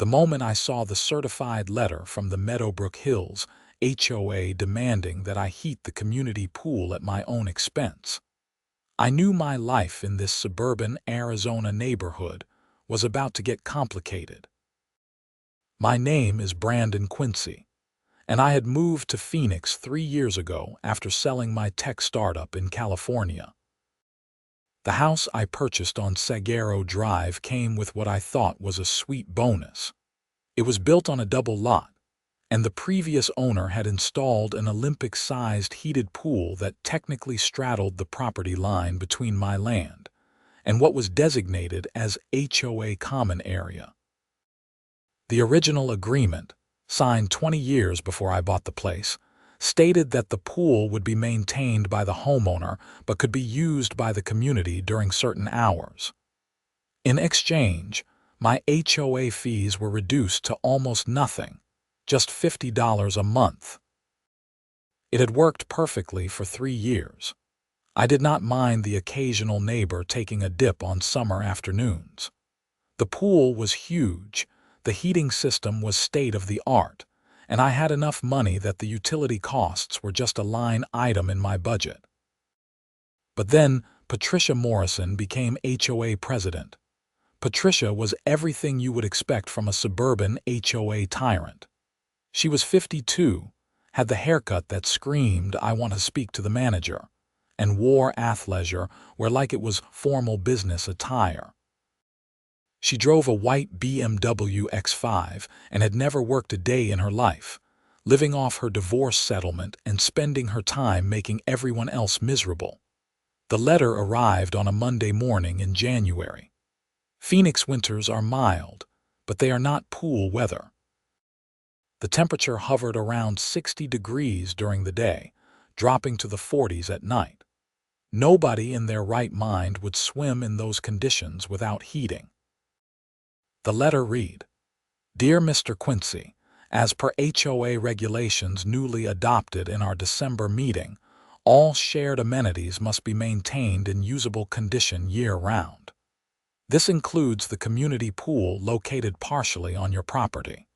The moment I saw the certified letter from the Meadowbrook Hills HOA demanding that I heat the community pool at my own expense, I knew my life in this suburban Arizona neighborhood was about to get complicated. My name is Brandon Quincy, and I had moved to Phoenix 3 years ago after selling my tech startup in California. The house I purchased on Saguaro Drive came with what I thought was a sweet bonus. It was built on a double lot, and the previous owner had installed an Olympic-sized heated pool that technically straddled the property line between my land and what was designated as HOA common area. The original agreement, signed 20 years before I bought the place, stated that the pool would be maintained by the homeowner but could be used by the community during certain hours. In exchange, my HOA fees were reduced to almost nothing, just $50 a month. It had worked perfectly for 3 years. I did not mind the occasional neighbor taking a dip on summer afternoons. The pool was huge, the heating system was state-of-the-art, and I had enough money that the utility costs were just a line item in my budget. But then Patricia Morrison became HOA president. Patricia was everything you would expect from a suburban HOA tyrant. She was 52, had the haircut that screamed, "I want to speak to the manager," and wore athleisure where like it was formal business attire. She drove a white BMW X5 and had never worked a day in her life, living off her divorce settlement and spending her time making everyone else miserable. The letter arrived on a Monday morning in January. Phoenix winters are mild, but they are not pool weather. The temperature hovered around 60 degrees during the day, dropping to the 40s at night. Nobody in their right mind would swim in those conditions without heating. The letter read, "Dear Mr. Quincy, as per HOA regulations newly adopted in our December meeting, all shared amenities must be maintained in usable condition year-round. This includes the community pool located partially on your property.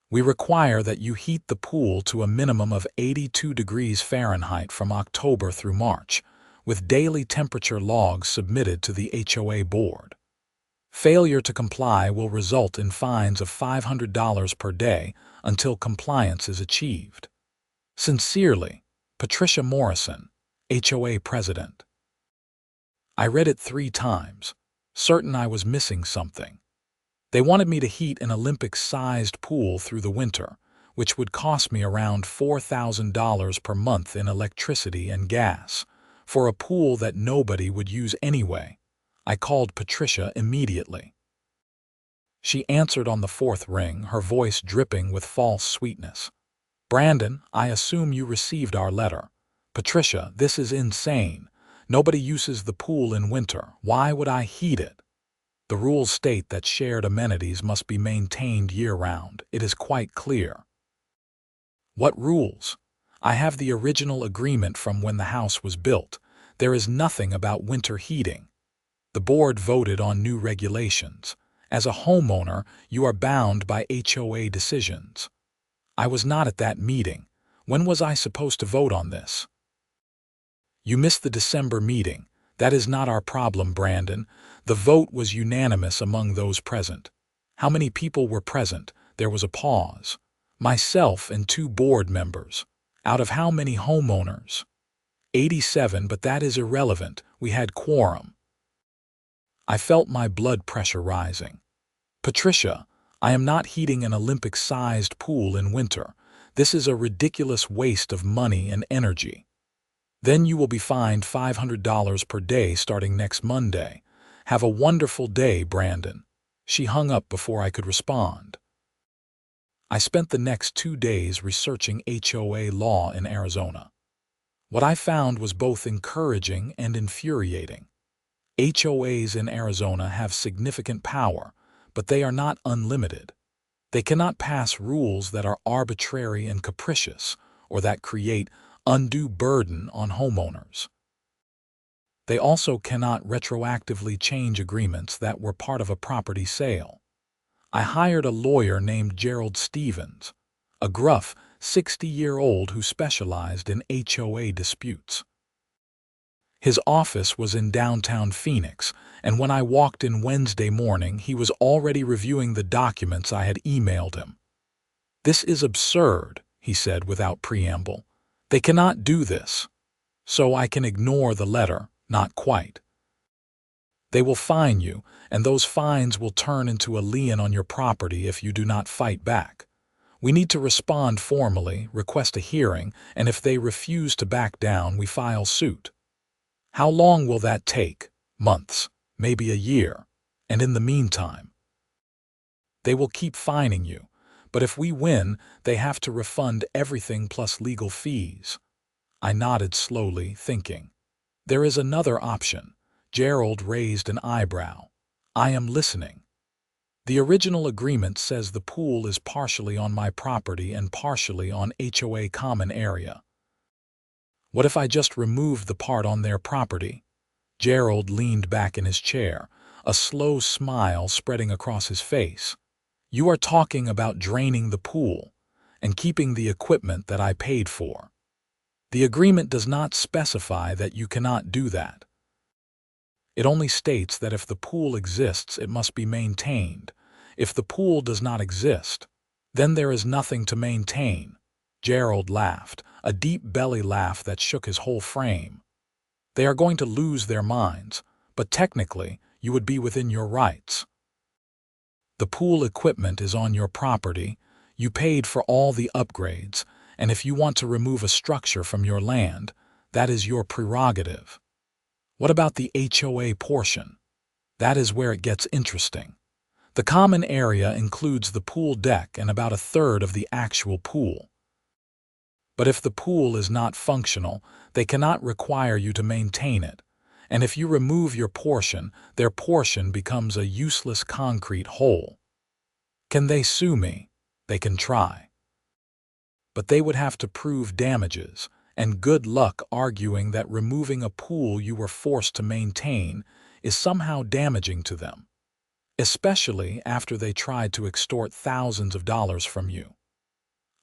We require that you heat the pool to a minimum of 82 degrees Fahrenheit from October through March, with daily temperature logs submitted to the HOA board. Failure to comply will result in fines of $500 per day until compliance is achieved. Sincerely, Patricia Morrison, HOA President." I read it 3 times, certain I was missing something. They wanted me to heat an Olympic-sized pool through the winter, which would cost me around $4,000 per month in electricity and gas, for a pool that nobody would use anyway. I called Patricia immediately. She answered on the 4th ring, her voice dripping with false sweetness. "Brandon, I assume you received our letter. Patricia, this is insane. Nobody uses the pool in winter. Why would I heat it? The rules state that shared amenities must be maintained year-round. It is quite clear." "What rules? I have the original agreement from when the house was built. There is nothing about winter heating. The board voted on new regulations. As a homeowner, you are bound by HOA decisions. I was not at that meeting. When was I supposed to vote on this?" "You missed the December meeting. That is not our problem, Brandon. The vote was unanimous among those present." "How many people were present?" There was a pause. "Myself and 2 board members. Out of how many homeowners?" 87, but that is irrelevant. We had quorum." I felt my blood pressure rising. "Patricia, I am not heating an Olympic-sized pool in winter. This is a ridiculous waste of money and energy." "Then you will be fined $500 per day starting next Monday. Have a wonderful day, Brandon." She hung up before I could respond. I spent the next 2 days researching HOA law in Arizona. What I found was both encouraging and infuriating. HOAs in Arizona have significant power, but they are not unlimited. They cannot pass rules that are arbitrary and capricious or that create undue burden on homeowners. They also cannot retroactively change agreements that were part of a property sale. I hired a lawyer named Gerald Stevens, a gruff, 60-year-old who specialized in HOA disputes. His office was in downtown Phoenix, and when I walked in Wednesday morning, he was already reviewing the documents I had emailed him. "This is absurd," he said without preamble. "They cannot do this." So I can ignore the letter, not quite. "They will fine you, and those fines will turn into a lien on your property if you do not fight back. We need to respond formally, request a hearing, and if they refuse to back down, we file suit." "How long will that take?" "Months, maybe a year. And in the meantime, they will keep fining you. But if we win, they have to refund everything plus legal fees." I nodded slowly, thinking. "There is another option." Gerald raised an eyebrow. "I am listening." "The original agreement says the pool is partially on my property and partially on HOA common area. What if I just removed the part on their property?" Gerald leaned back in his chair, a slow smile spreading across his face. "You are talking about draining the pool and keeping the equipment that I paid for. The agreement does not specify that you cannot do that. It only states that if the pool exists, it must be maintained. If the pool does not exist, then there is nothing to maintain." Gerald laughed, a deep belly laugh that shook his whole frame. "They are going to lose their minds, but technically, you would be within your rights. The pool equipment is on your property, you paid for all the upgrades, and if you want to remove a structure from your land, that is your prerogative. What about the HOA portion? That is where it gets interesting. The common area includes the pool deck and about a third of the actual pool. But if the pool is not functional, they cannot require you to maintain it, and if you remove your portion, their portion becomes a useless concrete hole. Can they sue me? They can try. But they would have to prove damages, and good luck arguing that removing a pool you were forced to maintain is somehow damaging to them, especially after they tried to extort thousands of dollars from you.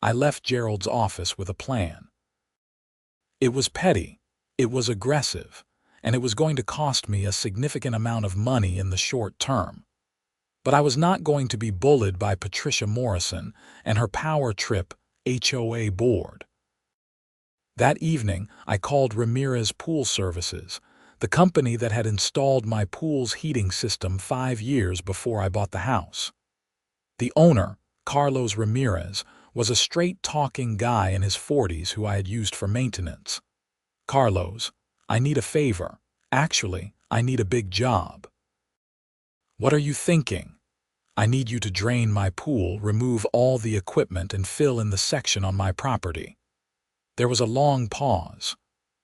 I left Gerald's office with a plan. It was petty, it was aggressive, and it was going to cost me a significant amount of money in the short term. But I was not going to be bullied by Patricia Morrison and her power trip HOA board. That evening, I called Ramirez Pool Services, the company that had installed my pool's heating system 5 years before I bought the house. The owner, Carlos Ramirez, was a straight-talking guy in his 40s who I had used for maintenance. "Carlos, I need a favor. Actually, I need a big job." "What are you thinking?" "I need you to drain my pool, remove all the equipment, and fill in the section on my property." There was a long pause.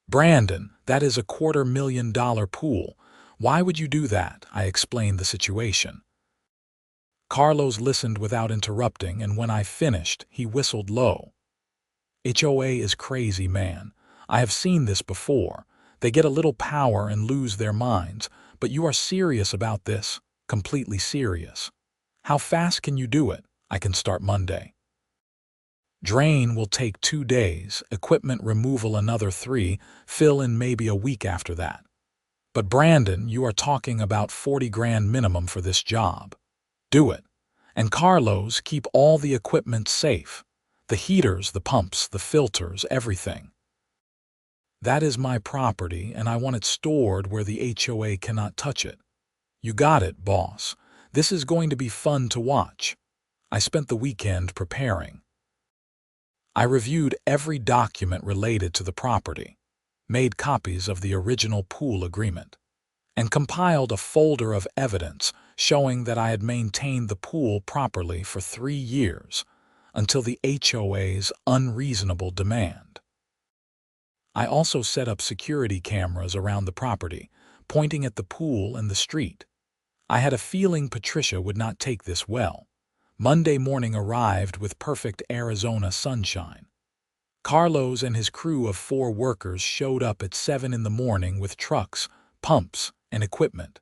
"Brandon, that is a $250,000 pool. Why would you do that?" I explained the situation. Carlos listened without interrupting, and when I finished, he whistled low. "HOA is crazy, man. I have seen this before. They get a little power and lose their minds, but you are serious about this, completely serious. How fast can you do it?" "I can start Monday. Drain will take 2 days, equipment removal another 3, fill in maybe a week after that." "But Brandon, you are talking about 40 grand minimum for this job." "Do it. And Carlos, keep all the equipment safe. The heaters, the pumps, the filters, everything. That is my property, and I want it stored where the HOA cannot touch it." "You got it, boss. This is going to be fun to watch." I spent the weekend preparing. I reviewed every document related to the property, made copies of the original pool agreement, and compiled a folder of evidence showing that I had maintained the pool properly for 3 years, until the HOA's unreasonable demand. I also set up security cameras around the property, pointing at the pool and the street. I had a feeling Patricia would not take this well. Monday morning arrived with perfect Arizona sunshine. Carlos and his crew of 4 workers showed up at 7 in the morning with trucks, pumps, and equipment.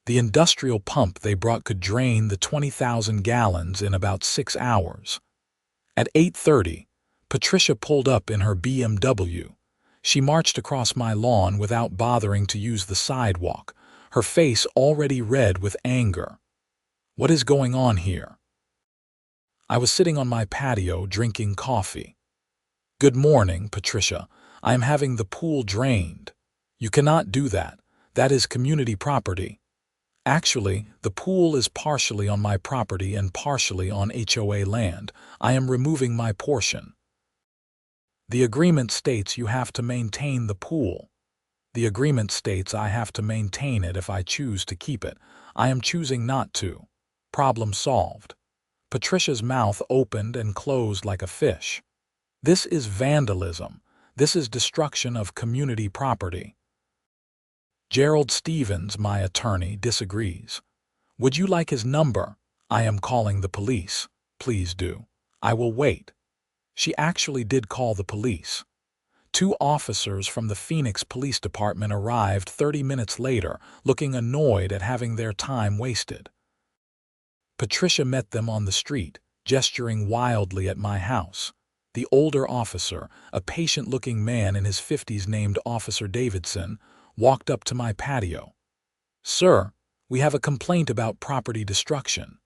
The industrial pump they brought could drain the 20,000 gallons in about 6 hours. At 8:30, Patricia pulled up in her BMW. She marched across my lawn without bothering to use the sidewalk, her face already red with anger. What is going on here? I was sitting on my patio drinking coffee. Good morning, Patricia. I am having the pool drained. You cannot do that. That is community property. Actually, the pool is partially on my property and partially on HOA land. I am removing my portion. The agreement states you have to maintain the pool. The agreement states I have to maintain it if I choose to keep it. I am choosing not to. Problem solved. Patricia's mouth opened and closed like a fish. This is vandalism. This is destruction of community property. Gerald Stevens, my attorney, disagrees. Would you like his number? I am calling the police. Please do. I will wait. She actually did call the police. 2 officers from the Phoenix Police Department arrived 30 minutes later, looking annoyed at having their time wasted. Patricia met them on the street, gesturing wildly at my house. The older officer, a patient-looking man in his 50s named Officer Davidson, walked up to my patio. Sir, we have a complaint about property destruction.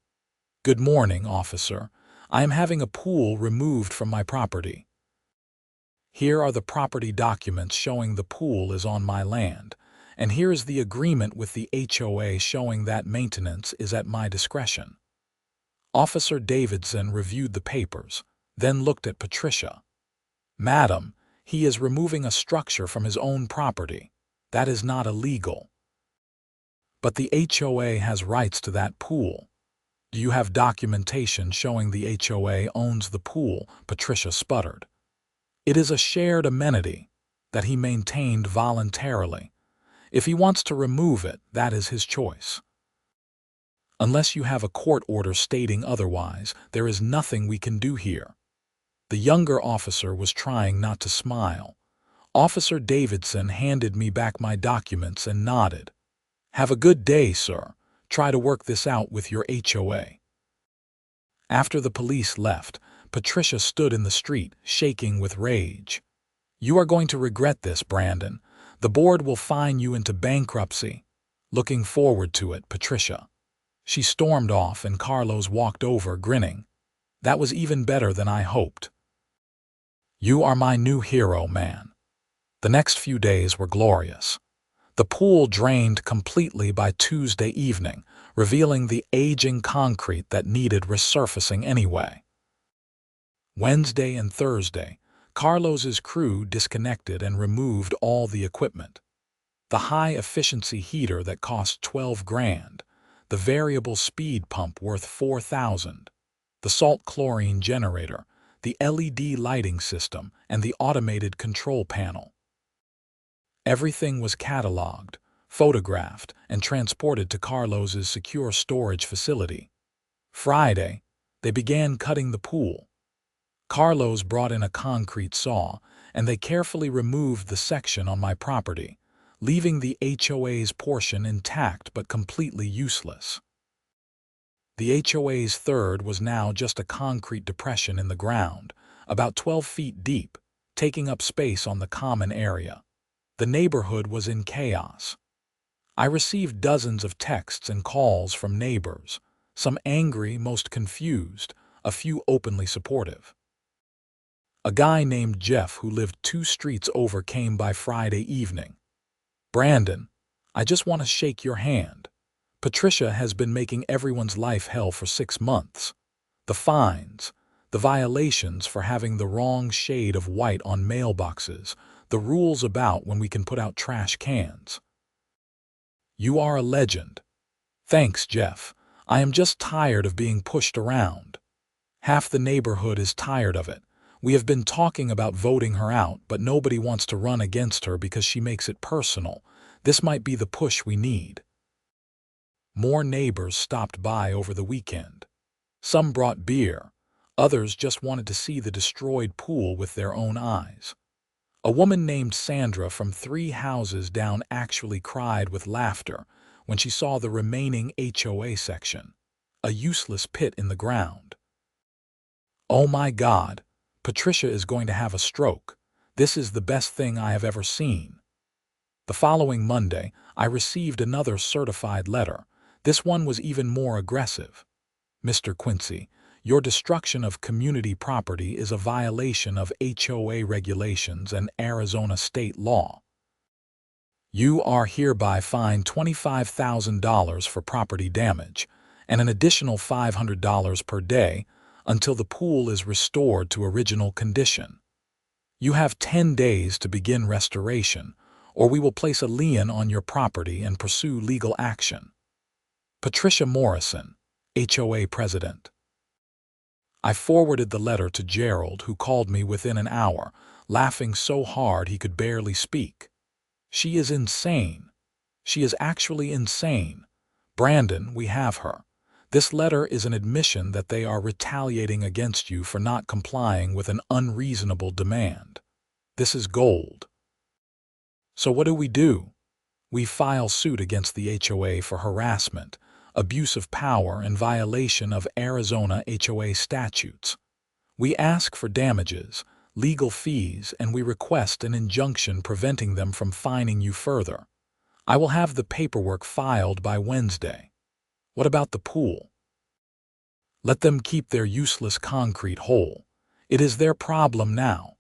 Good morning, officer. I am having a pool removed from my property. Here are the property documents showing the pool is on my land, and here is the agreement with the HOA showing that maintenance is at my discretion. Officer Davidson reviewed the papers, then looked at Patricia. Madam, he is removing a structure from his own property. That is not illegal. But the HOA has rights to that pool. Do you have documentation showing the HOA owns the pool? Patricia sputtered. It is a shared amenity that he maintained voluntarily. If he wants to remove it, that is his choice. Unless you have a court order stating otherwise, there is nothing we can do here. The younger officer was trying not to smile. Officer Davidson handed me back my documents and nodded. Have a good day, sir. Try to work this out with your HOA. After the police left, Patricia stood in the street, shaking with rage. You are going to regret this, Brandon. The board will fine you into bankruptcy. Looking forward to it, Patricia. She stormed off and Carlos walked over, grinning. That was even better than I hoped. You are my new hero, man. The next few days were glorious. The pool drained completely by Tuesday evening, revealing the aging concrete that needed resurfacing anyway. Wednesday and Thursday, Carlos's crew disconnected and removed all the equipment. The high-efficiency heater that cost $12,000, the variable speed pump worth $4,000, the salt chlorine generator, the LED lighting system, and the automated control panel. Everything was cataloged, photographed, and transported to Carlos's secure storage facility. Friday, they began cutting the pool. Carlos brought in a concrete saw, and they carefully removed the section on my property, leaving the HOA's portion intact but completely useless. The HOA's third was now just a concrete depression in the ground, about 12 feet deep, taking up space on the common area. The neighborhood was in chaos. I received dozens of texts and calls from neighbors, some angry, most confused, a few openly supportive. A guy named Jeff who lived 2 streets over came by Friday evening. Brandon, I just want to shake your hand. Patricia has been making everyone's life hell for 6 months. The fines, the violations for having the wrong shade of white on mailboxes, the rules about when we can put out trash cans. You are a legend. Thanks, Jeff. I am just tired of being pushed around. Half the neighborhood is tired of it. We have been talking about voting her out, but nobody wants to run against her because she makes it personal. This might be the push we need. More neighbors stopped by over the weekend. Some brought beer. Others just wanted to see the destroyed pool with their own eyes. A woman named Sandra from 3 houses down actually cried with laughter when she saw the remaining HOA section, a useless pit in the ground. "Oh my God, Patricia is going to have a stroke. This is the best thing I have ever seen." The following Monday, I received another certified letter. This one was even more aggressive. "Mr. Quincy, your destruction of community property is a violation of HOA regulations and Arizona state law. You are hereby fined $25,000 for property damage and an additional $500 per day until the pool is restored to original condition. You have 10 days to begin restoration, or we will place a lien on your property and pursue legal action. Patricia Morrison, HOA President." I forwarded the letter to Gerald, who called me within an hour, laughing so hard he could barely speak. "She is insane. She is actually insane. Brandon, we have her. This letter is an admission that they are retaliating against you for not complying with an unreasonable demand. This is gold." So what do? We file suit against the HOA for harassment, abuse of power, and violation of Arizona HOA statutes. We ask for damages, legal fees, and we request an injunction preventing them from fining you further. I will have the paperwork filed by Wednesday. What about the pool? Let them keep their useless concrete hole. It is their problem now.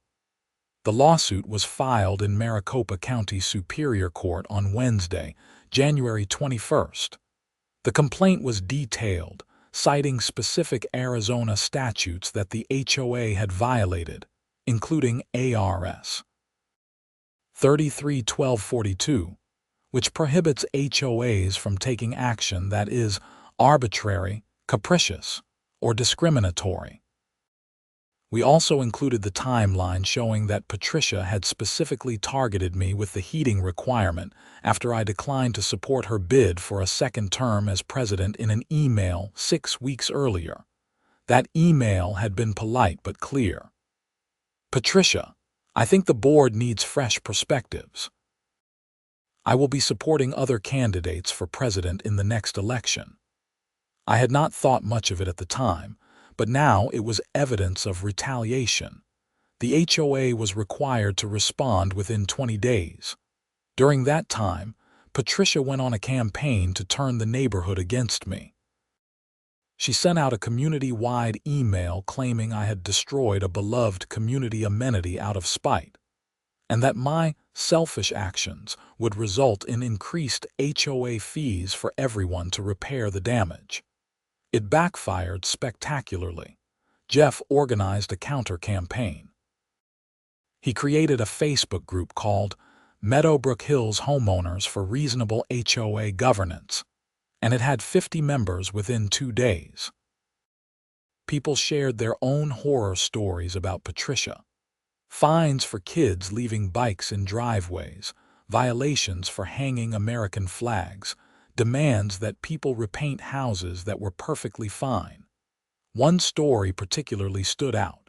The lawsuit was filed in Maricopa County Superior Court on Wednesday, January 21st. The complaint was detailed, citing specific Arizona statutes that the HOA had violated, including ARS 33-1242, which prohibits HOAs from taking action that is arbitrary, capricious, or discriminatory. We also included the timeline showing that Patricia had specifically targeted me with the heating requirement after I declined to support her bid for a second term as president in an email 6 weeks earlier. That email had been polite but clear. "Patricia, I think the board needs fresh perspectives. I will be supporting other candidates for president in the next election." I had not thought much of it at the time, but now it was evidence of retaliation. The HOA was required to respond within 20 days. During that time, Patricia went on a campaign to turn the neighborhood against me. She sent out a community-wide email claiming I had destroyed a beloved community amenity out of spite, and that my selfish actions would result in increased HOA fees for everyone to repair the damage. It backfired spectacularly. Jeff organized a counter-campaign. He created a Facebook group called Meadowbrook Hills Homeowners for Reasonable HOA Governance, and it had 50 members within 2 days. People shared their own horror stories about Patricia. Fines for kids leaving bikes in driveways, violations for hanging American flags, demands that people repaint houses that were perfectly fine. One story particularly stood out.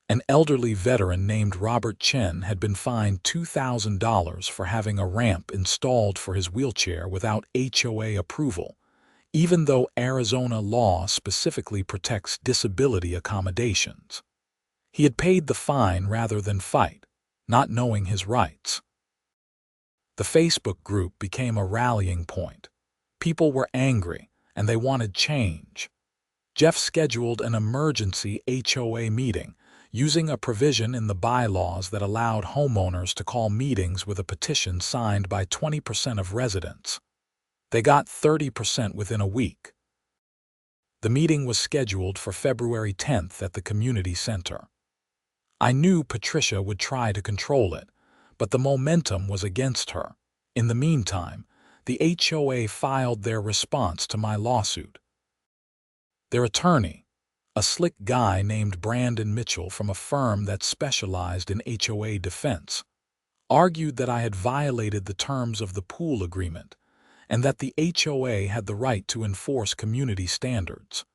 An elderly veteran named Robert Chen had been fined $2,000 for having a ramp installed for his wheelchair without HOA approval, even though Arizona law specifically protects disability accommodations. He had paid the fine rather than fight, not knowing his rights. The Facebook group became a rallying point. People were angry, and they wanted change. Jeff scheduled an emergency HOA meeting, using a provision in the bylaws that allowed homeowners to call meetings with a petition signed by 20% of residents. They got 30% within a week. The meeting was scheduled for February 10th at the community center. I knew Patricia would try to control it, but the momentum was against her. In the meantime, the HOA filed their response to my lawsuit. Their attorney, a slick guy named Brandon Mitchell from a firm that specialized in HOA defense, argued that I had violated the terms of the pool agreement and that the HOA had the right to enforce community standards.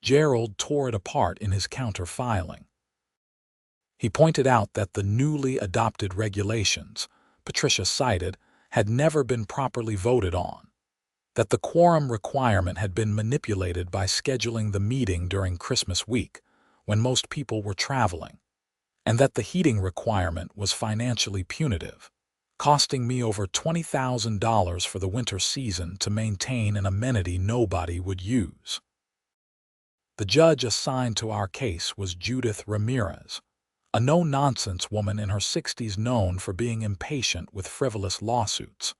Gerald tore it apart in his counter-filing. He pointed out that the newly adopted regulations, Patricia cited, had never been properly voted on. that the quorum requirement had been manipulated by scheduling the meeting during Christmas week, when most people were traveling, and that the heating requirement was financially punitive, costing me over $20,000 for the winter season to maintain an amenity nobody would use. The judge assigned to our case was Judith Ramirez, a no-nonsense woman in her 60s known for being impatient with frivolous lawsuits.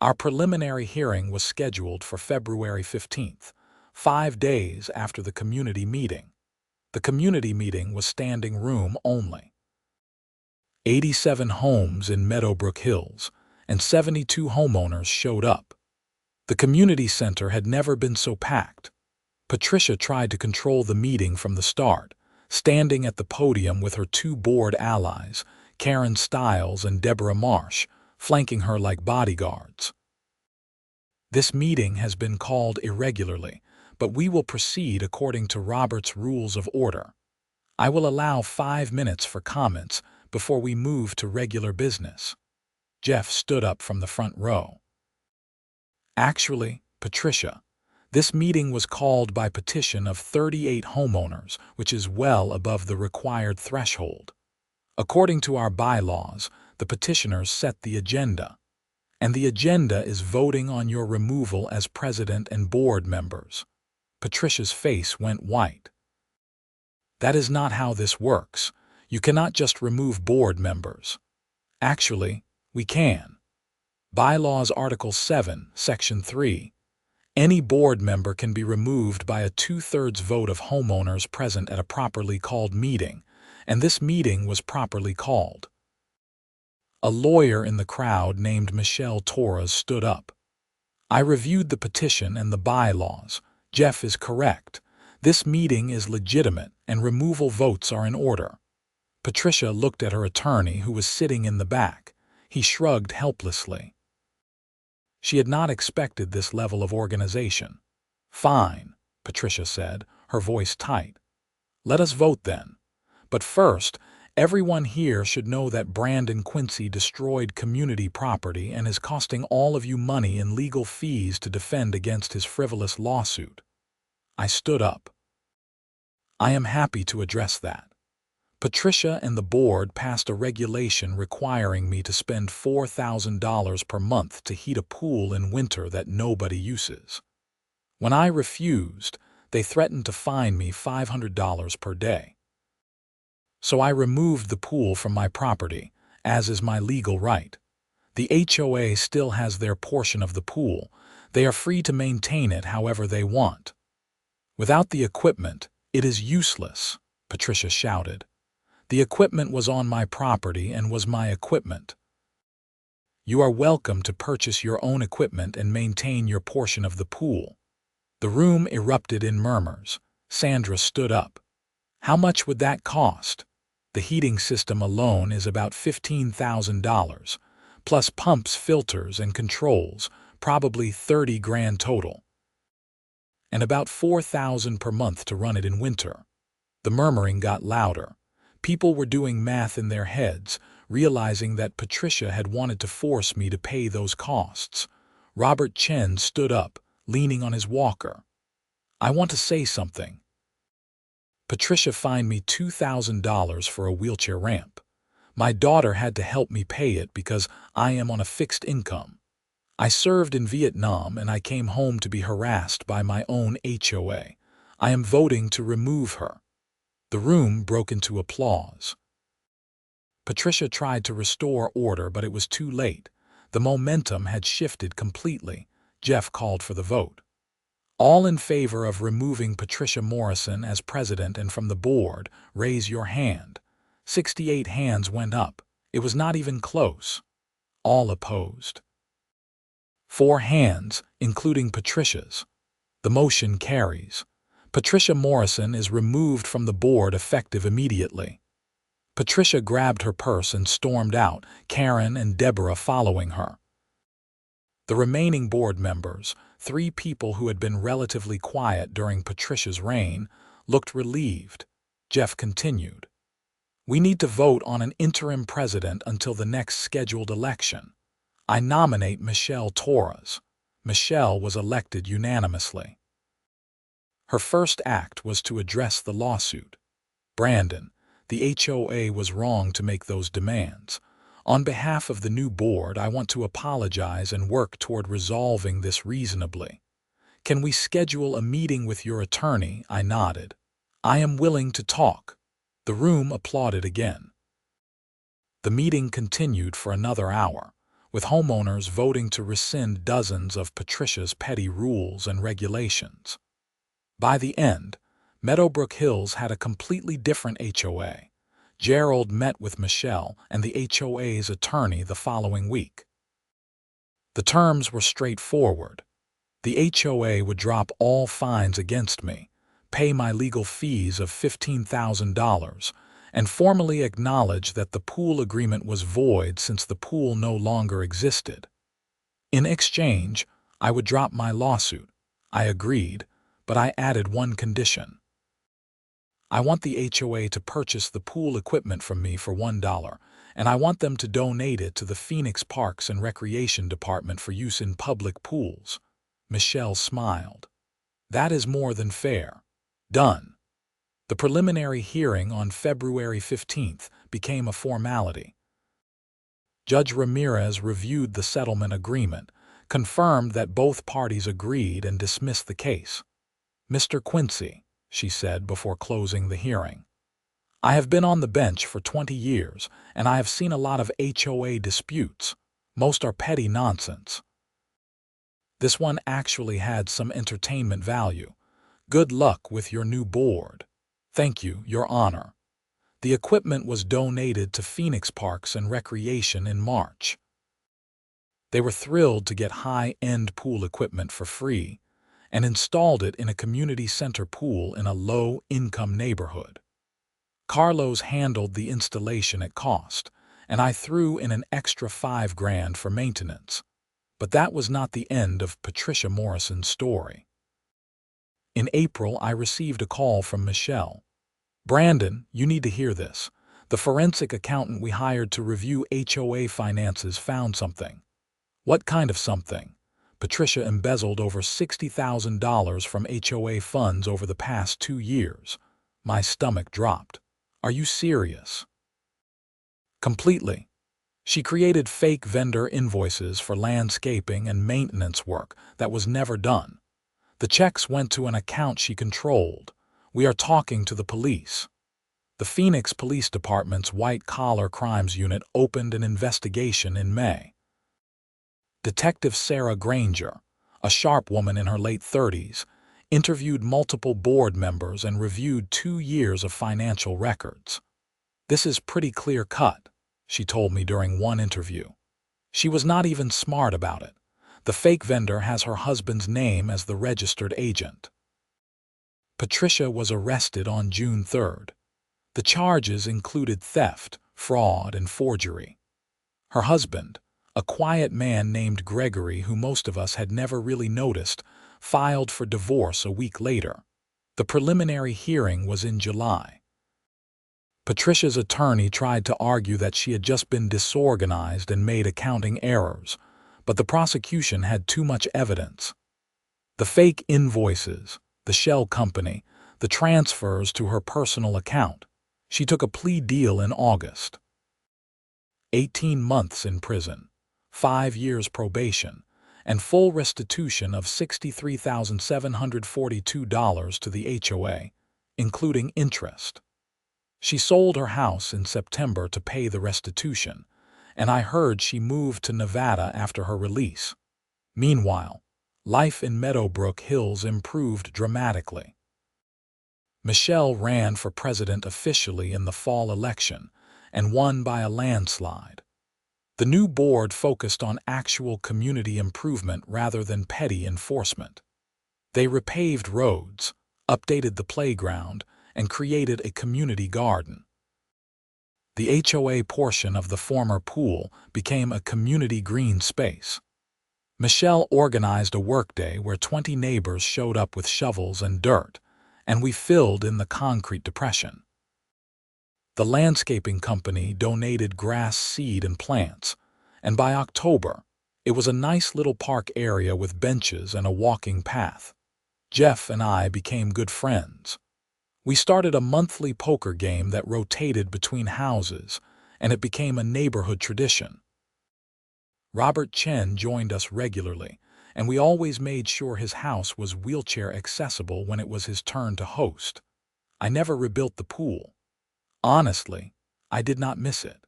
Our preliminary hearing was scheduled for February 15th, 5 days after the community meeting. The community meeting was standing room only. 87 homes in Meadowbrook Hills and 72 homeowners showed up. The community center had never been so packed. Patricia tried to control the meeting from the start, standing at the podium with her two board allies, Karen Stiles and Deborah Marsh, flanking her like bodyguards. This meeting has been called irregularly, but we will proceed according to Robert's Rules of Order. I will allow 5 minutes for comments before we move to regular business. Jeff stood up from the front row. Actually, Patricia, this meeting was called by petition of 38 homeowners, which is well above the required threshold. According to our bylaws, the petitioners set the agenda, and the agenda is voting on your removal as president and board members. Patricia's face went white. That is not how this works. You cannot just remove board members. Actually, we can. Bylaws Article 7, Section 3. Any board member can be removed by a 2/3 vote of homeowners present at a properly called meeting, and this meeting was properly called. A lawyer in the crowd named Michelle Torres stood up. I reviewed the petition and the bylaws. Jeff is correct. This meeting is legitimate and removal votes are in order. Patricia looked at her attorney who was sitting in the back. He shrugged helplessly. She had not expected this level of organization. Fine, Patricia said, her voice tight. Let us vote then. But first, everyone here should know that Brandon Quincy destroyed community property and is costing all of you money in legal fees to defend against his frivolous lawsuit. I stood up. I am happy to address that. Patricia and the board passed a regulation requiring me to spend $4,000 per month to heat a pool in winter that nobody uses. When I refused, they threatened to fine me $500 per day. So I removed the pool from my property, as is my legal right. The HOA still has their portion of the pool. They are free to maintain it however they want. Without the equipment, it is useless, Patricia shouted. The equipment was on my property and was my equipment. You are welcome to purchase your own equipment and maintain your portion of the pool. The room erupted in murmurs. Sandra stood up. How much would that cost? The heating system alone is about $15,000, plus pumps, filters, and controls, probably $30 grand total. And about $4,000 per month to run it in winter. The murmuring got louder. People were doing math in their heads, realizing that Patricia had wanted to force me to pay those costs. Robert Chen stood up, leaning on his walker. I want to say something. Patricia fined me $2,000 for a wheelchair ramp. My daughter had to help me pay it because I am on a fixed income. I served in Vietnam and I came home to be harassed by my own HOA. I am voting to remove her. The room broke into applause. Patricia tried to restore order, but it was too late. The momentum had shifted completely. Jeff called for the vote. All in favor of removing Patricia Morrison as president and from the board, raise your hand. 68 hands went up. It was not even close. All opposed. 4 hands, including Patricia's. The motion carries. Patricia Morrison is removed from the board effective immediately. Patricia grabbed her purse and stormed out, Karen and Deborah following her. The remaining board members, 3 people who had been relatively quiet during Patricia's reign, looked relieved. Jeff continued. We need to vote on an interim president until the next scheduled election. I nominate Michelle Torres. Michelle was elected unanimously. Her first act was to address the lawsuit. Brandon, the HOA was wrong to make those demands. On behalf of the new board, I want to apologize and work toward resolving this reasonably. Can we schedule a meeting with your attorney? I nodded. I am willing to talk. The room applauded again. The meeting continued for another hour, with homeowners voting to rescind dozens of Patricia's petty rules and regulations. By the end, Meadowbrook Hills had a completely different HOA. Gerald met with Michelle and the HOA's attorney the following week. The terms were straightforward. The HOA would drop all fines against me, pay my legal fees of $15,000, and formally acknowledge that the pool agreement was void since the pool no longer existed. In exchange, I would drop my lawsuit. I agreed, but I added one condition. I want the HOA to purchase the pool equipment from me for $1, and I want them to donate it to the Phoenix Parks and Recreation Department for use in public pools. Michelle smiled. That is more than fair. Done. The preliminary hearing on February 15th became a formality. Judge Ramirez reviewed the settlement agreement, confirmed that both parties agreed, and dismissed the case. Mr. Quincy, she said before closing the hearing, I have been on the bench for 20 years, and I have seen a lot of HOA disputes. Most are petty nonsense. This one actually had some entertainment value. Good luck with your new board. Thank you, Your Honor. The equipment was donated to Phoenix Parks and Recreation in March. They were thrilled to get high-end pool equipment for free and installed it in a community center pool in a low-income neighborhood. Carlos handled the installation at cost, and I threw in an extra $5,000 for maintenance. But that was not the end of Patricia Morrison's story. In April, I received a call from Michelle. Brandon, you need to hear this. The forensic accountant we hired to review HOA finances found something. What kind of something? Patricia embezzled over $60,000 from HOA funds over the past 2 years. My stomach dropped. Are you serious? Completely. She created fake vendor invoices for landscaping and maintenance work that was never done. The checks went to an account she controlled. We are talking to the police. The Phoenix Police Department's white-collar crimes unit opened an investigation in May. Detective Sarah Granger, a sharp woman in her late 30s, interviewed multiple board members and reviewed 2 years of financial records. This is pretty clear-cut, she told me during one interview. She was not even smart about it. The fake vendor has her husband's name as the registered agent. Patricia was arrested on June 3rd. The charges included theft, fraud, and forgery. Her husband, a quiet man named Gregory who most of us had never really noticed, filed for divorce a week later. The preliminary hearing was in July. Patricia's attorney tried to argue that she had just been disorganized and made accounting errors, but the prosecution had too much evidence. The fake invoices, the shell company, the transfers to her personal account. She took a plea deal in August. 18 months in prison, 5 years probation, and full restitution of $63,742 to the HOA, including interest. She sold her house in September to pay the restitution, and I heard she moved to Nevada after her release. Meanwhile, life in Meadowbrook Hills improved dramatically. Michelle ran for president officially in the fall election and won by a landslide. The new board focused on actual community improvement rather than petty enforcement. They repaved roads, updated the playground, and created a community garden. The HOA portion of the former pool became a community green space. Michelle organized a workday where 20 neighbors showed up with shovels and dirt, and we filled in the concrete depression. The landscaping company donated grass seed and plants, and by October, It was a nice little park area with benches and a walking path. Jeff and I became good friends. We started a monthly poker game that rotated between houses, and it became a neighborhood tradition. Robert Chen joined us regularly, and we always made sure his house was wheelchair accessible when it was his turn to host. I never rebuilt the pool. Honestly, I did not miss it.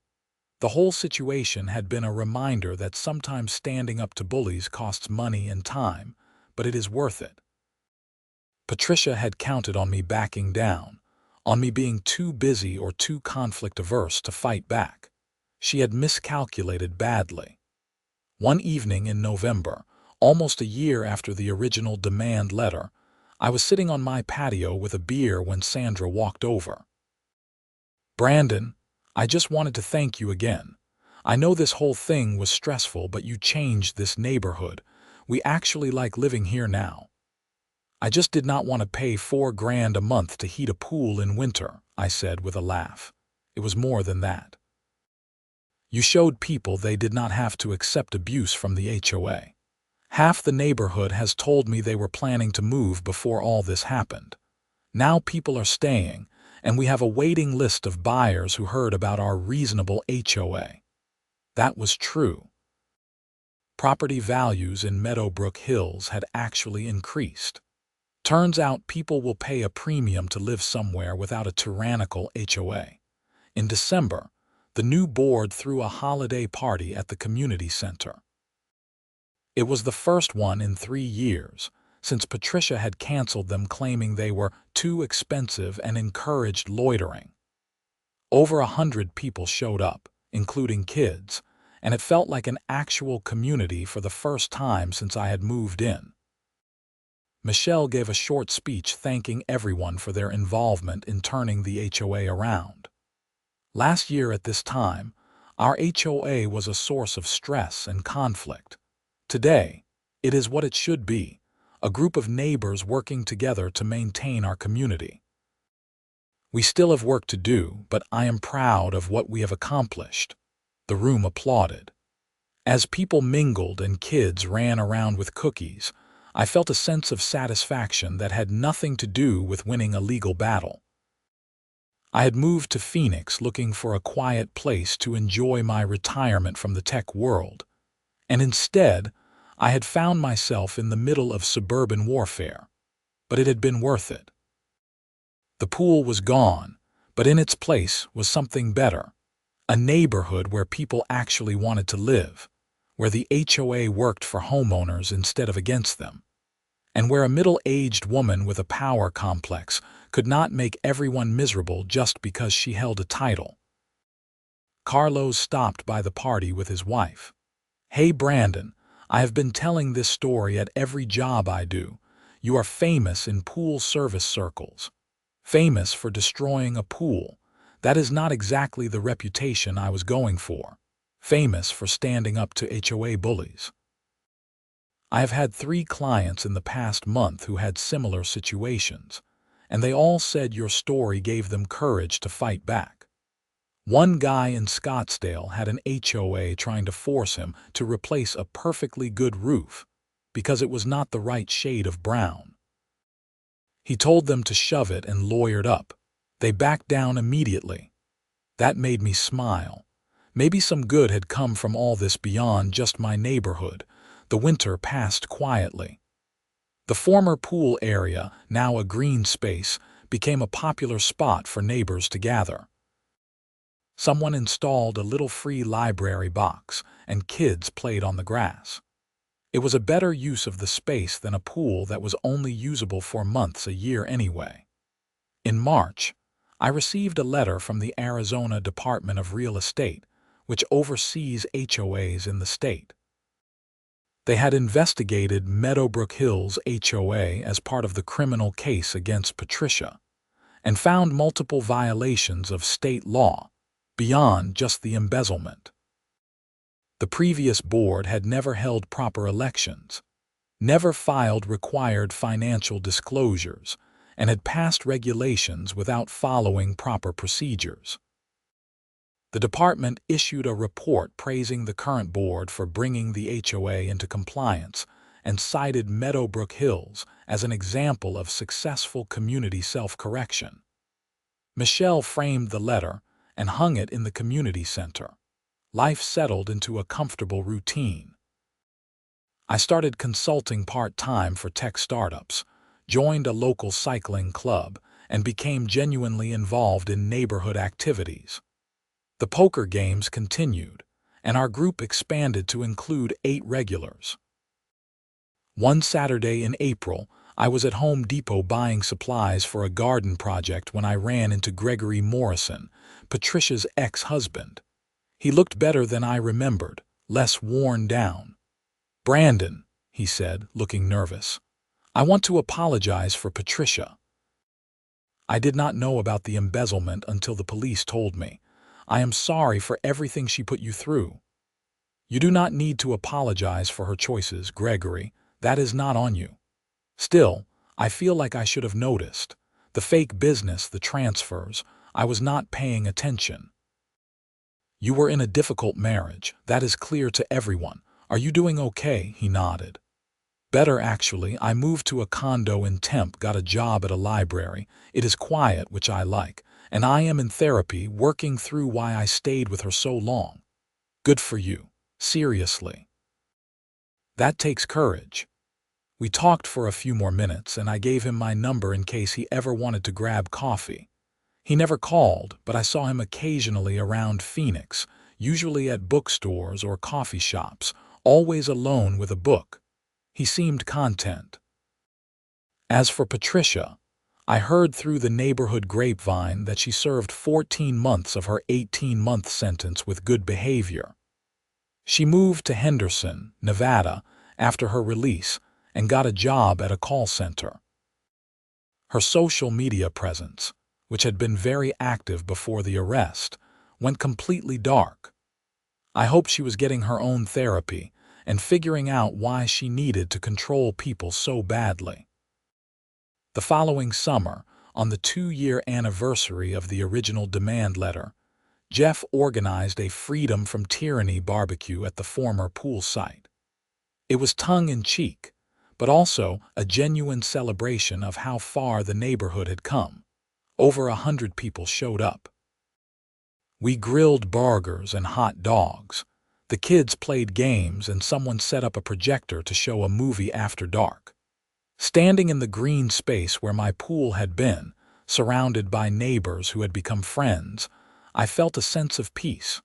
The whole situation had been a reminder that sometimes standing up to bullies costs money and time, but it is worth it. Patricia had counted on me backing down, on me being too busy or too conflict-averse to fight back. She had miscalculated badly. One evening in November, almost a year after the original demand letter, I was sitting on my patio with a beer when Sandra walked over. "Brandon, I just wanted to thank you again. I know this whole thing was stressful, but you changed this neighborhood. We actually like living here now." "I just did not want to pay $4,000 a month to heat a pool in winter," I said with a laugh. "It was more than that. You showed people they did not have to accept abuse from the HOA. Half the neighborhood has told me they were planning to move before all this happened. Now people are staying, and we have a waiting list of buyers who heard about our reasonable HOA." That was true. Property values in Meadowbrook Hills had actually increased. Turns out people will pay a premium to live somewhere without a tyrannical HOA. In December, the new board threw a holiday party at the community center. It was the first one in 3 years, since Patricia had canceled them claiming they were too expensive and encouraged loitering. Over 100 people showed up, including kids, and it felt like an actual community for the first time since I had moved in. Michelle gave a short speech thanking everyone for their involvement in turning the HOA around. Last year at this time, our HOA was a source of stress and conflict. Today, it is what it should be, a group of neighbors working together to maintain our community. We still have work to do, but I am proud of what we have accomplished. The room applauded. As people mingled and kids ran around with cookies, I felt a sense of satisfaction that had nothing to do with winning a legal battle. I had moved to Phoenix looking for a quiet place to enjoy my retirement from the tech world, and instead, I had found myself in the middle of suburban warfare. But it had been worth it. The pool was gone, but in its place was something better. A neighborhood where people actually wanted to live, where the HOA worked for homeowners instead of against them, and where a middle-aged woman with a power complex could not make everyone miserable just because she held a title. Carlos stopped by the party with his wife. "Hey Brandon, I have been telling this story at every job I do. You are famous in pool service circles. Famous for destroying a pool. That is not exactly the reputation I was going for. Famous for standing up to HOA bullies." I have had 3 clients in the past month who had similar situations, and they all said your story gave them courage to fight back. One guy in Scottsdale had an HOA trying to force him to replace a perfectly good roof because it was not the right shade of brown. He told them to shove it and lawyered up. They backed down immediately. That made me smile. Maybe some good had come from all this beyond just my neighborhood. The winter passed quietly. The former pool area, now a green space, became a popular spot for neighbors to gather. Someone installed a little free library box, and kids played on the grass. It was a better use of the space than a pool that was only usable for months a year anyway. In March, I received a letter from the Arizona Department of Real Estate, which oversees HOAs in the state. They had investigated Meadowbrook Hills HOA as part of the criminal case against Patricia, and found multiple violations of state law, beyond just the embezzlement. The previous board had never held proper elections, never filed required financial disclosures, and had passed regulations without following proper procedures. The department issued a report praising the current board for bringing the HOA into compliance and cited Meadowbrook Hills as an example of successful community self-correction. Michelle framed the letter and hung it in the community center. Life settled into a comfortable routine. I started consulting part-time for tech startups, joined a local cycling club, and became genuinely involved in neighborhood activities. The poker games continued, and our group expanded to include 8 regulars. One Saturday in April, I was at Home Depot buying supplies for a garden project when I ran into Gregory Morrison, Patricia's ex-husband. He looked better than I remembered, less worn down. "Brandon," he said, looking nervous, "I want to apologize for Patricia. I did not know about the embezzlement until the police told me. I am sorry for everything she put you through." "You do not need to apologize for her choices, Gregory. That is not on you. Still, I feel like I should have noticed. The fake business, the transfers, I was not paying attention." "You were in a difficult marriage. That is clear to everyone. Are you doing okay?" He nodded. "Better, actually. I moved to a condo in Temp, got a job at a library. It is quiet, which I like, and I am in therapy, working through why I stayed with her so long." "Good for you. Seriously. That takes courage." We talked for a few more minutes, and I gave him my number in case he ever wanted to grab coffee. He never called, but I saw him occasionally around Phoenix, usually at bookstores or coffee shops, always alone with a book. He seemed content. As for Patricia, I heard through the neighborhood grapevine that she served 14 months of her 18-month sentence with good behavior. She moved to Henderson, Nevada, after her release and got a job at a call center. Her social media presence, which had been very active before the arrest, went completely dark. I hoped she was getting her own therapy and figuring out why she needed to control people so badly. The following summer, on the 2-year anniversary of the original demand letter, Jeff organized a Freedom from Tyranny barbecue at the former pool site. It was tongue-in-cheek, but also a genuine celebration of how far the neighborhood had come. Over 100 people showed up. We grilled burgers and hot dogs. The kids played games, and someone set up a projector to show a movie after dark. Standing in the green space where my pool had been, surrounded by neighbors who had become friends, I felt a sense of peace.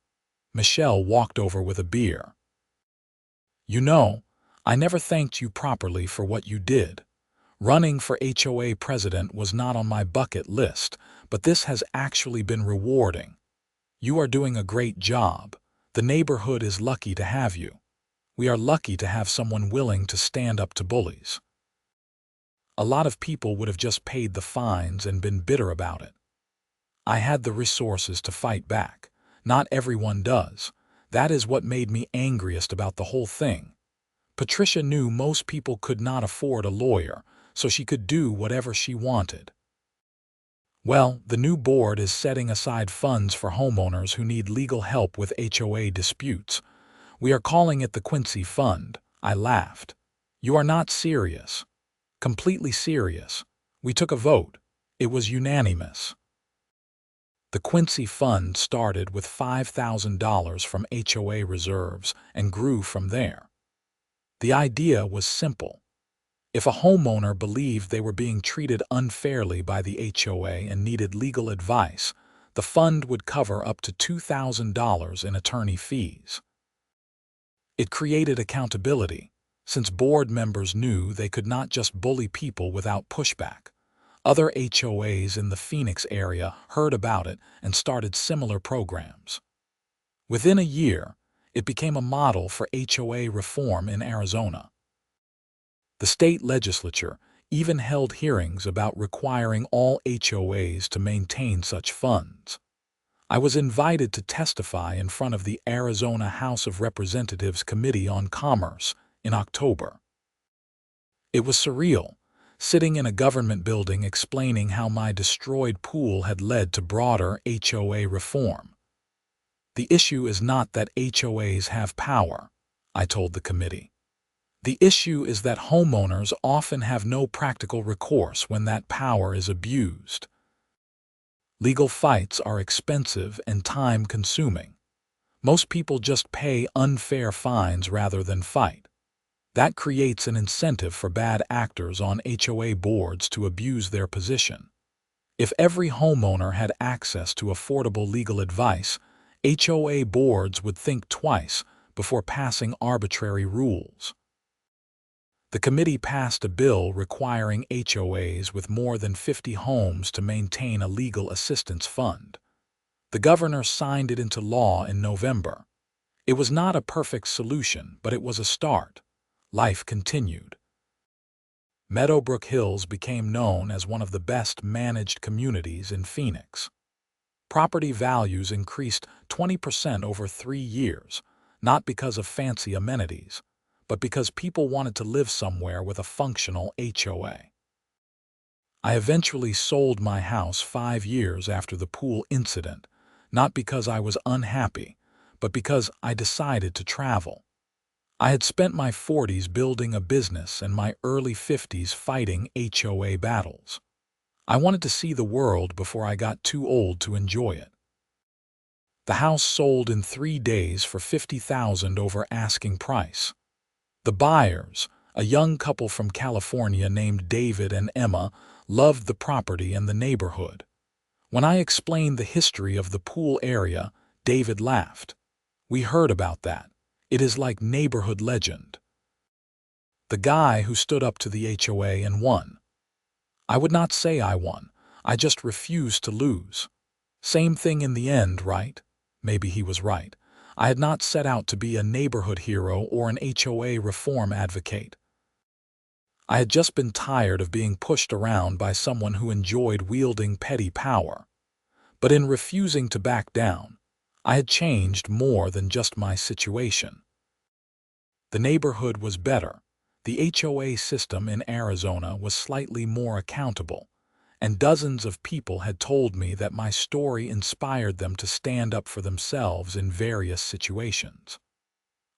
Michelle walked over with a beer. "You know, I never thanked you properly for what you did. Running for HOA president was not on my bucket list, but this has actually been rewarding. You are doing a great job. The neighborhood is lucky to have you. We are lucky to have someone willing to stand up to bullies. A lot of people would have just paid the fines and been bitter about it. I had the resources to fight back. Not everyone does. That is what made me angriest about the whole thing. Patricia knew most people could not afford a lawyer, so she could do whatever she wanted. Well, the new board is setting aside funds for homeowners who need legal help with HOA disputes. We are calling it the Quincy Fund." I laughed. "You are not serious." "Completely serious. We took a vote. It was unanimous." The Quincy Fund started with $5,000 from HOA reserves and grew from there. The idea was simple. If a homeowner believed they were being treated unfairly by the HOA and needed legal advice, the fund would cover up to $2,000 in attorney fees. It created accountability, since board members knew they could not just bully people without pushback. Other HOAs in the Phoenix area heard about it and started similar programs. Within a year, it became a model for HOA reform in Arizona. The state legislature even held hearings about requiring all HOAs to maintain such funds. I was invited to testify in front of the Arizona House of Representatives Committee on Commerce in October. It was surreal, sitting in a government building explaining how my destroyed pool had led to broader HOA reform. The issue is not that HOAs have power, I told the committee. The issue is that homeowners often have no practical recourse when that power is abused. Legal fights are expensive and time-consuming. Most people just pay unfair fines rather than fight. That creates an incentive for bad actors on HOA boards to abuse their position. If every homeowner had access to affordable legal advice, HOA boards would think twice before passing arbitrary rules. The committee passed a bill requiring HOAs with more than 50 homes to maintain a legal assistance fund. The governor signed it into law in November. It was not a perfect solution, but it was a start. Life continued. Meadowbrook Hills became known as one of the best managed communities in Phoenix. Property values increased 20% over 3 years, not because of fancy amenities, but because people wanted to live somewhere with a functional HOA. I eventually sold my house 5 years after the pool incident, not because I was unhappy, but because I decided to travel. I had spent my 40s building a business and my early 50s fighting HOA battles. I wanted to see the world before I got too old to enjoy it. The house sold in 3 days for $50,000 over asking price. The buyers, a young couple from California named David and Emma, loved the property and the neighborhood. When I explained the history of the pool area, David laughed. "We heard about that. It is like neighborhood legend." The guy who stood up to the HOA and won. I would not say I won. I just refused to lose. Same thing in the end, right? Maybe he was right. I had not set out to be a neighborhood hero or an HOA reform advocate. I had just been tired of being pushed around by someone who enjoyed wielding petty power. But in refusing to back down, I had changed more than just my situation. The neighborhood was better. The HOA system in Arizona was slightly more accountable, and dozens of people had told me that my story inspired them to stand up for themselves in various situations.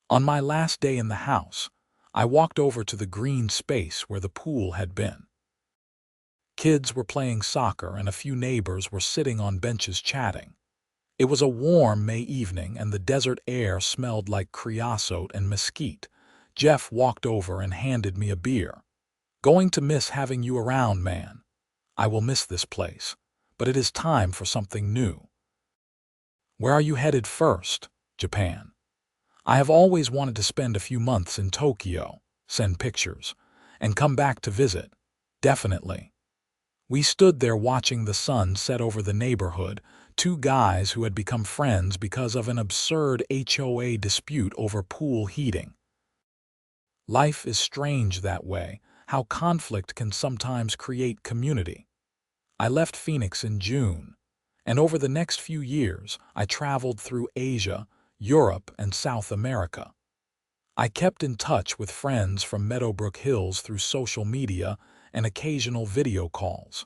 On my last day in the house, I walked over to the green space where the pool had been. Kids were playing soccer and a few neighbors were sitting on benches chatting. It was a warm May evening and the desert air smelled like creosote and mesquite. Jeff walked over and handed me a beer. "Going to miss having you around, man. I will miss this place, but it is time for something new." "Where are you headed first?" "Japan. I have always wanted to spend a few months in Tokyo, send pictures, and come back to visit. Definitely." We stood there watching the sun set over the neighborhood, two guys who had become friends because of an absurd HOA dispute over pool heating. Life is strange that way, how conflict can sometimes create community. I left Phoenix in June, and over the next few years, I traveled through Asia, Europe, and South America. I kept in touch with friends from Meadowbrook Hills through social media and occasional video calls.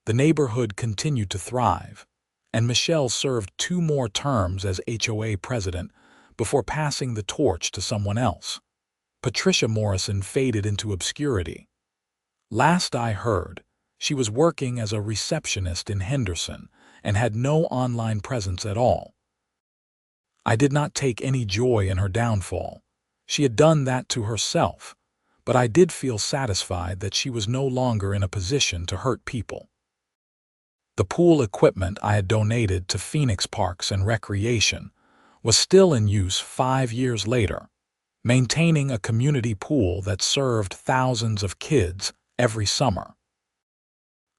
The neighborhood continued to thrive, and Michelle served 2 more terms as HOA president before passing the torch to someone else. Patricia Morrison faded into obscurity. Last I heard, she was working as a receptionist in Henderson and had no online presence at all. I did not take any joy in her downfall. She had done that to herself, but I did feel satisfied that she was no longer in a position to hurt people. The pool equipment I had donated to Phoenix Parks and Recreation was still in use 5 years later, maintaining a community pool that served thousands of kids every summer.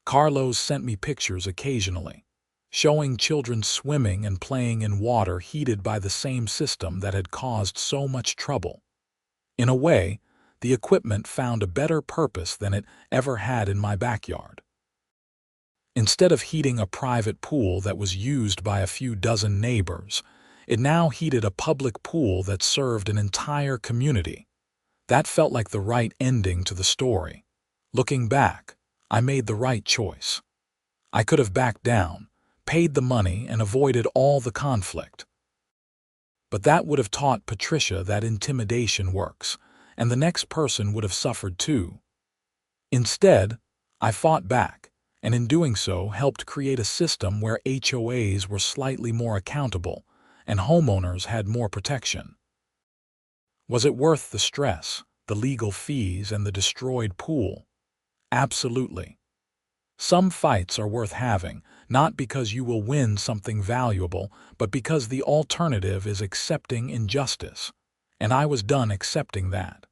Carlos sent me pictures occasionally, showing children swimming and playing in water heated by the same system that had caused so much trouble. In a way, the equipment found a better purpose than it ever had in my backyard. Instead of heating a private pool that was used by a few dozen neighbors, it now heated a public pool that served an entire community. That felt like the right ending to the story. Looking back, I made the right choice. I could have backed down, paid the money and avoided all the conflict. But that would have taught Patricia that intimidation works, and the next person would have suffered too. Instead, I fought back, and in doing so helped create a system where HOAs were slightly more accountable and homeowners had more protection. Was it worth the stress, the legal fees, and the destroyed pool? Absolutely. Some fights are worth having, not because you will win something valuable, but because the alternative is accepting injustice. And I was done accepting that.